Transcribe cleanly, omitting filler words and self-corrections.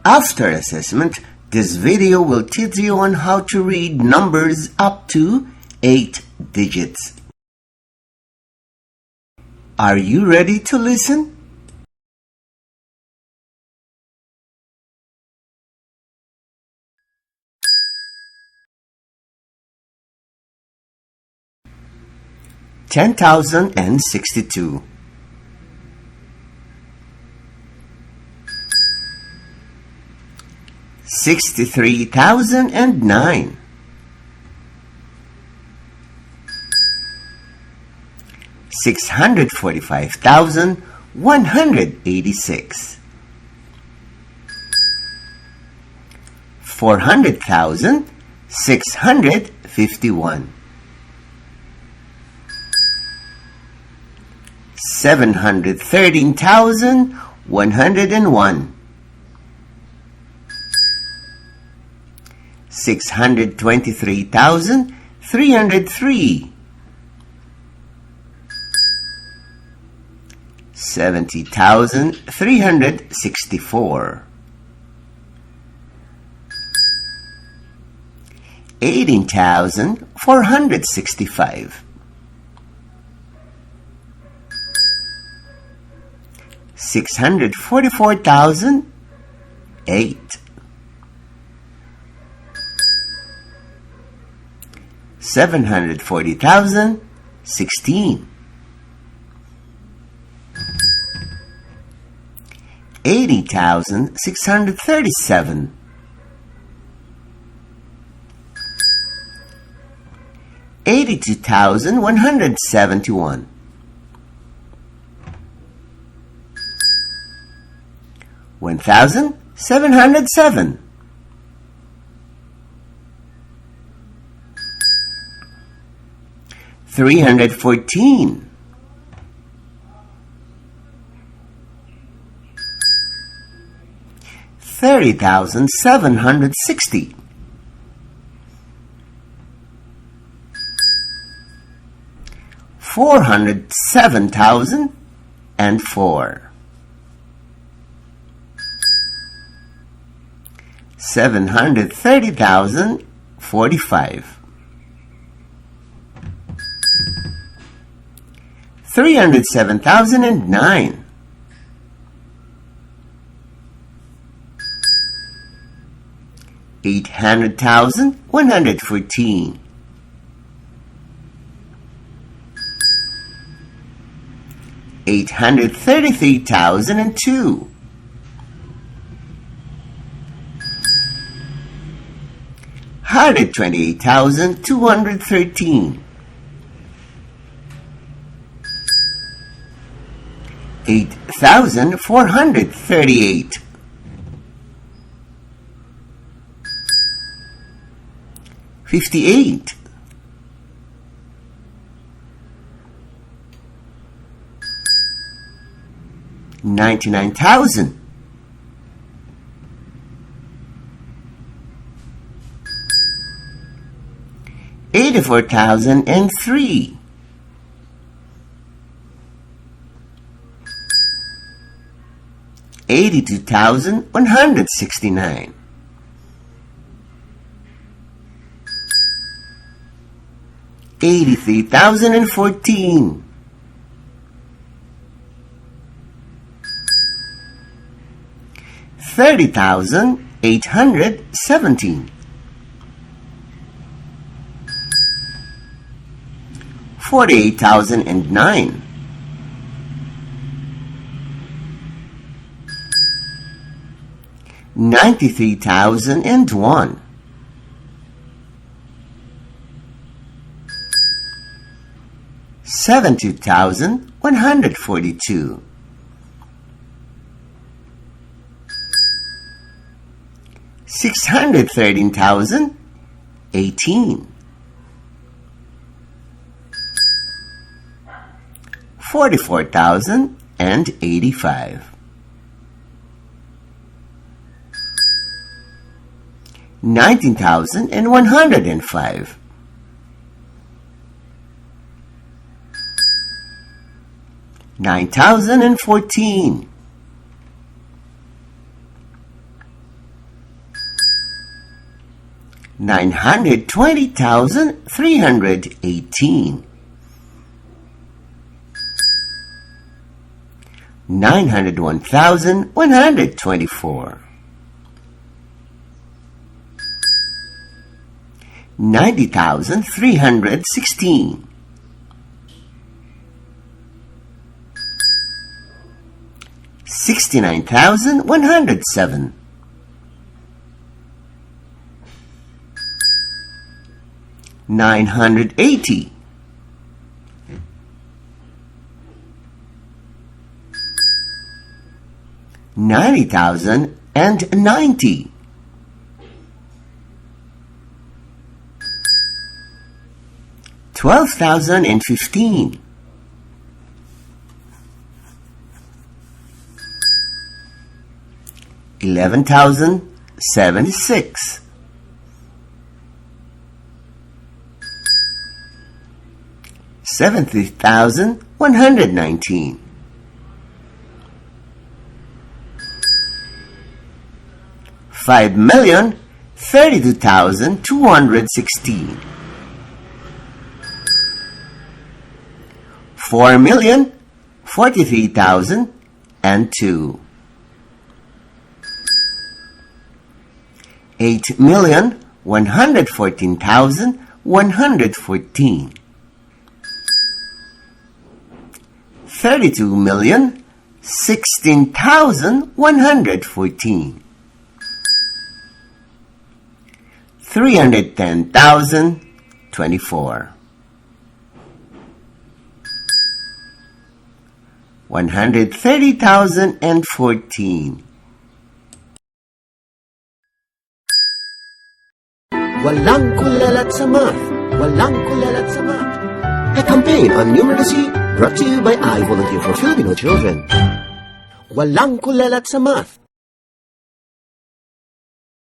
After assessment, this video will teach you on how to read numbers up to 8 digits. Are you ready to listen? $10,062. $63,009. $645,186. $400,651. $713,101. $623,303. $70,364. $18,465. $644,008. $740,016. $80,637. $82,171. $1,707. $314. $30,760. $407,004. $730,045. $307,009. $800,114. $833,002. $128,213. $8,438. $58. $99,000. $84,003. $82,169. $83,014. $30,817. $48,009. $93,001. $70,142. $613,018. $44,085. $19,105. $9,014. 920,318. 901,124. 90,316. 69,107. 980. 90,090. 12,015. 11,076. 70,119. 5,032,216. 4,043,002. 8,114,114. 32,016,114. 310,024. 130,014. Walang kulalat sa math. Walang kulalat sa math. A campaign on numeracy brought to you by I Volunteer for Filipino Children. Walang kulalat sa math.